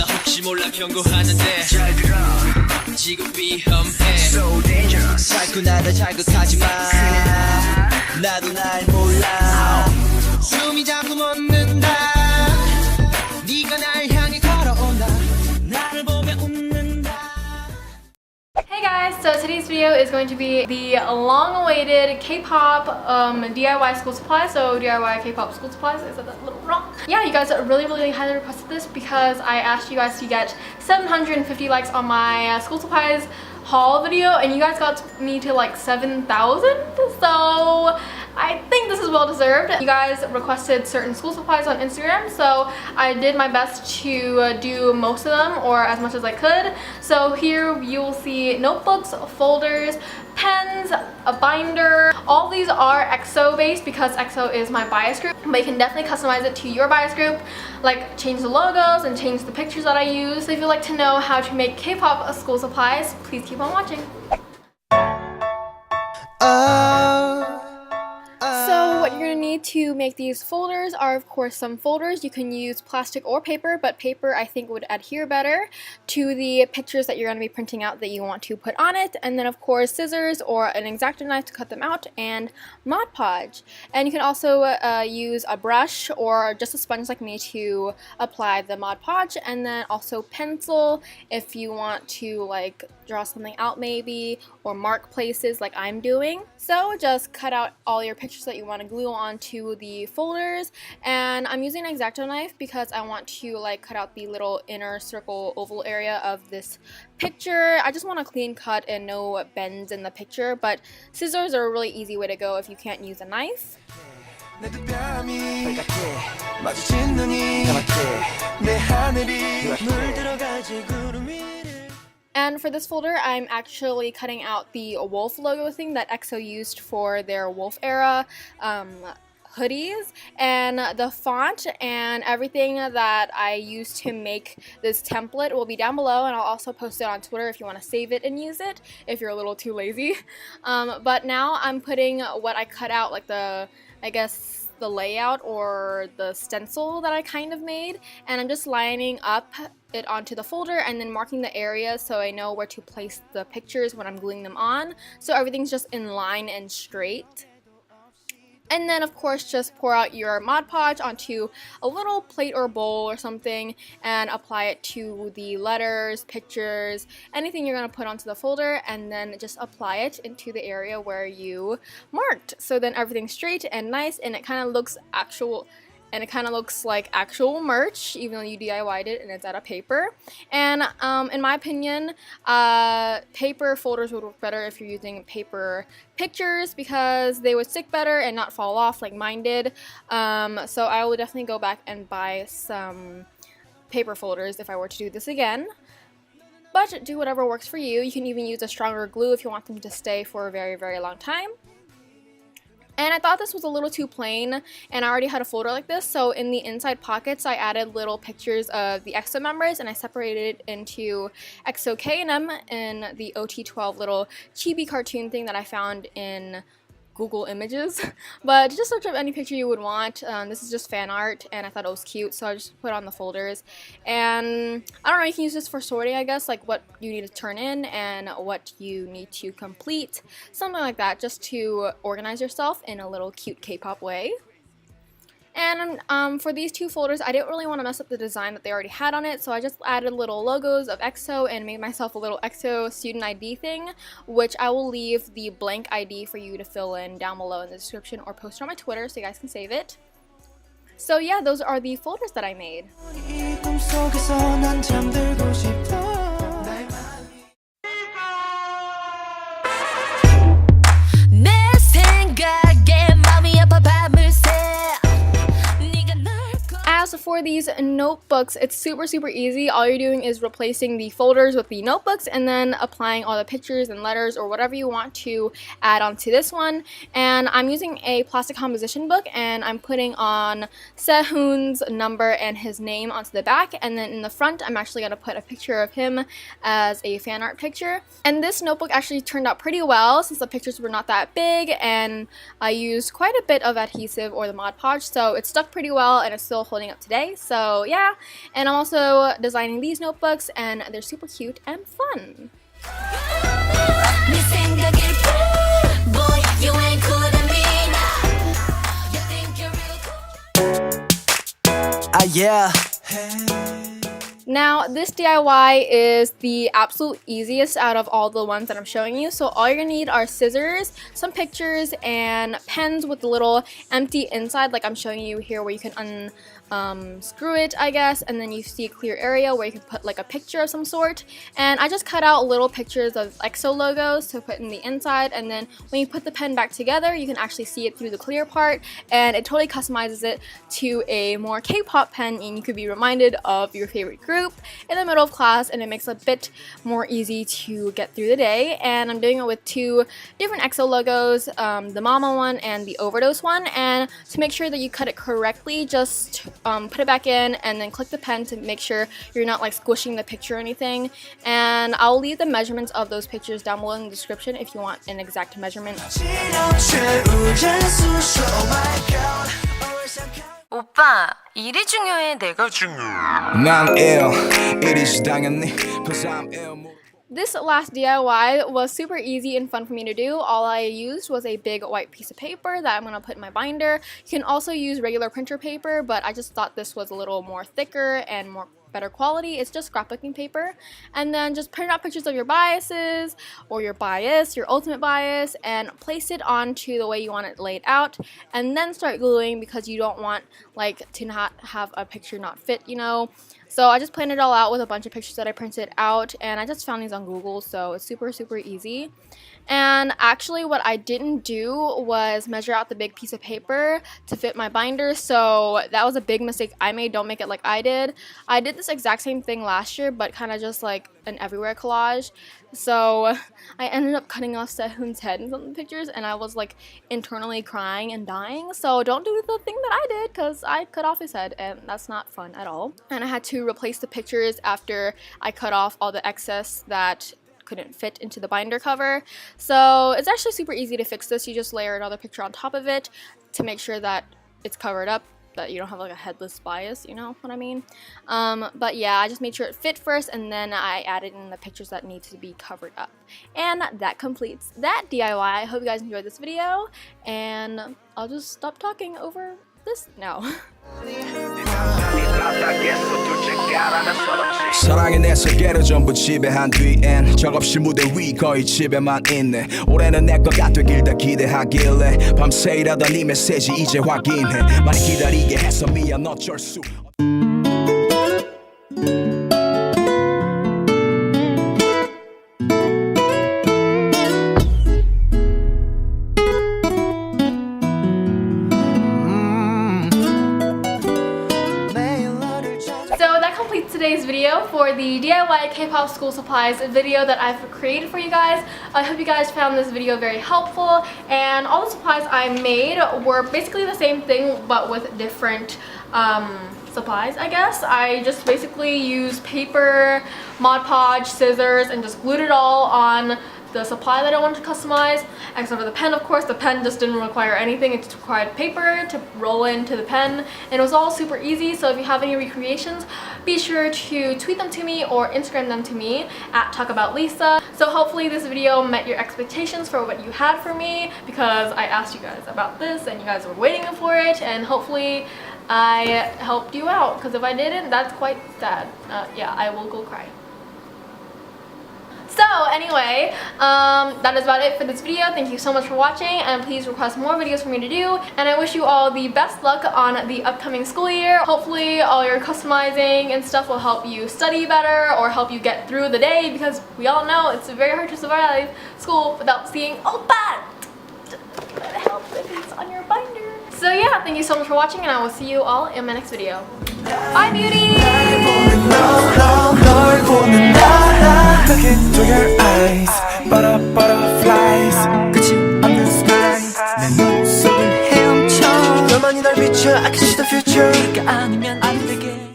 혹시 몰라 경고하는데 잘 들어 지금 위험해 So dangerous 자꾸나다 자극하지 마 나도 날 몰라 숨이 자꾸 멎는다 네가 날 향해 걸어온다 나를 보며 웃는다. Hey guys, so today's video is going to be the long-awaited K-pop DIY school supplies. So DIY K-pop school supplies. I said that a little wrong. Yeah, you guys really highly requested this because I asked you guys to get 750 likes on my school supplies haul video, and you guys got me to like 7,000. So I think this is well deserved. You guys requested certain school supplies on Instagram, so I did my best to do most of them, or as much as I could. So here you will see notebooks, folders, pens, a binder. All these are EXO based because EXO is my bias group, but you can definitely customize it to your bias group, like change the logos and change the pictures that I use. So if you'd like to know how to make K-pop school supplies, please keep on watching. So what you're going to need to make these folders are, of course, some folders. You can use plastic or paper, but paper I think would adhere better to the pictures that you're going to be printing out that you want to put on it. And then, of course, scissors or an X-Acto knife to cut them out, and Mod Podge. And you can also use a brush or just a sponge like me to apply the Mod Podge, and then also pencil if you want to like draw something out maybe, or mark places like I'm doing. So just cut out all your pictures that you want to glue onto the folders, and I'm using an X-Acto knife because I want to like cut out the little inner circle oval area of this picture. I just want a clean cut and no bends in the picture, but scissors are a really easy way to go if you can't use a knife. And for this folder, I'm actually cutting out the wolf logo thing that EXO used for their wolf era hoodies, and the font and everything that I used to make this template will be down below, and I'll also post it on Twitter if you want to save it and use it if you're a little too lazy. But now I'm putting what I cut out, like the layout or the stencil that I kind of made, and I'm just lining up it onto the folder and then marking the area so I know where to place the pictures when I'm gluing them on, so everything's just in line and straight. And then, of course, just pour out your Mod Podge onto a little plate or bowl or something and apply it to the letters, pictures, anything you're going to put onto the folder, and then just apply it into the area where you marked. So then everything's straight and nice, and it kind of looks like actual merch, even though you DIY'd it and it's out of paper. And in my opinion, paper folders would work better if you're using paper pictures because they would stick better and not fall off like mine did. So I will definitely go back and buy some paper folders if I were to do this again. But do whatever works for you. You can even use a stronger glue if you want them to stay for a very long time. And I thought this was a little too plain, and I already had a folder like this, so in the inside pockets I added little pictures of the EXO members, and I separated it into EXO K&M and the OT12 little chibi cartoon thing that I found in Google Images. But just search up any picture you would want. This is just fan art, and I thought it was cute, so I just put it on the folders. And I don't know, you can use this for sorting, I guess, like what you need to turn in and what you need to complete, something like that, just to organize yourself in a little cute K-pop way. And for these two folders, I didn't really want to mess up the design that they already had on it, so I just added little logos of EXO and made myself a little EXO student ID thing, which I will leave the blank ID for you to fill in down below in the description or post it on my Twitter so you guys can save it. So yeah, those are the folders that I made. As for these notebooks, it's super easy. All you're doing is replacing the folders with the notebooks and then applying all the pictures and letters or whatever you want to add onto this one. And I'm using a plastic composition book, and I'm putting on Sehun's number and his name onto the back, and then in the front I'm actually going to put a picture of him as a fan art picture. And this notebook actually turned out pretty well since the pictures were not that big, and I used quite a bit of adhesive or the Mod Podge, so it stuck pretty well and it's still holding up today. So yeah, and I'm also designing these notebooks, and they're super cute and fun. Yeah. Now, this DIY is the absolute easiest out of all the ones that I'm showing you. So all you're gonna need are scissors, some pictures, and pens with the little empty inside like I'm showing you here, where you can unscrew it, I guess, and then you see a clear area where you can put like a picture of some sort. And I just cut out little pictures of EXO logos to put in the inside, and then when you put the pen back together, you can actually see it through the clear part, and it totally customizes it to a more K-pop pen, and you could be reminded of your favorite group in the middle of class, and it makes it a bit more easy to get through the day. And I'm doing it with two different EXO logos, the Mama one and the Overdose one. And to make sure that you cut it correctly, just put it back in and then click the pen to make sure you're not like squishing the picture or anything. And I'll leave the measurements of those pictures down below in the description if you want an exact measurement. 오빠, 일이 중요해, 내가 중요해. 난 ill, it is 당연히, 'cause I'm ill. This last DIY was super easy and fun for me to do. All I used was a big white piece of paper that I'm going to put in my binder. You can also use regular printer paper, but I just thought this was a little more thicker and more better quality. It's just scrapbooking paper. And then just print out pictures of your biases or your bias, your ultimate bias, and place it onto the way you want it laid out, and then start gluing because you don't want like to not have a picture not fit, you know. So I just planned it all out with a bunch of pictures that I printed out, and I just found these on Google, so it's super easy. And actually what I didn't do was measure out the big piece of paper to fit my binder, so that was a big mistake I made. Don't make it like I did. I did this exact same thing last year, but kind of just like an everywhere collage. So I ended up cutting off Sehun's head in some of the pictures, and I was like internally crying and dying. So don't do the thing that I did, because I cut off his head, and that's not fun at all. And I had to replace the pictures after I cut off all the excess that couldn't fit into the binder cover. So it's actually super easy to fix this. You just layer another picture on top of it to make sure that it's covered up, that you don't have like a headless bias, you know what I mean? But yeah, I just made sure it fit first, and then I added in the pictures that need to be covered up. And that completes that DIY. I hope you guys enjoyed this video, and I'll just stop talking over this now. 사랑의 내 세계를 전부 지배한 뒤엔 적없이 무대 위 거의 집에만 있네. 올해는 내 거가 되길 다 기대하길래 밤새 일하던 이 메시지 이제 확인해. 많이 기다리게 해서 미안 어쩔 수. Today's video for the DIY K-pop school supplies video that I've created for you guys. I hope you guys found this video very helpful, and all the supplies I made were basically the same thing but with different supplies, I guess. I just basically used paper, Mod Podge, scissors, and just glued it all on the supply that I wanted to customize, except for the pen, of course. The pen just didn't require anything. It just required paper to roll into the pen, and it was all super easy. So if you have any recreations, be sure to tweet them to me or Instagram them to me at talkaboutlisa. So hopefully this video met your expectations for what you had for me, because I asked you guys about this and you guys were waiting for it, and hopefully I helped you out, because if I didn't, that's quite sad. Yeah, I will go cry. So anyway, that is about it for this video. Thank you so much for watching, and please request more videos for me to do, and I wish you all the best luck on the upcoming school year. Hopefully all your customizing and stuff will help you study better or help you get through the day, because we all know it's very hard to survive school without seeing oppa! That helps if it's on your binder. So yeah, thank you so much for watching, and I will see you all in my next video. Bye, beauty! Look into your eyes, butterflies. 끝이 없는 skies. 내 눈 속을 헤엄쳐. 너만이 날 비춰, I can see the future. 네가 아니면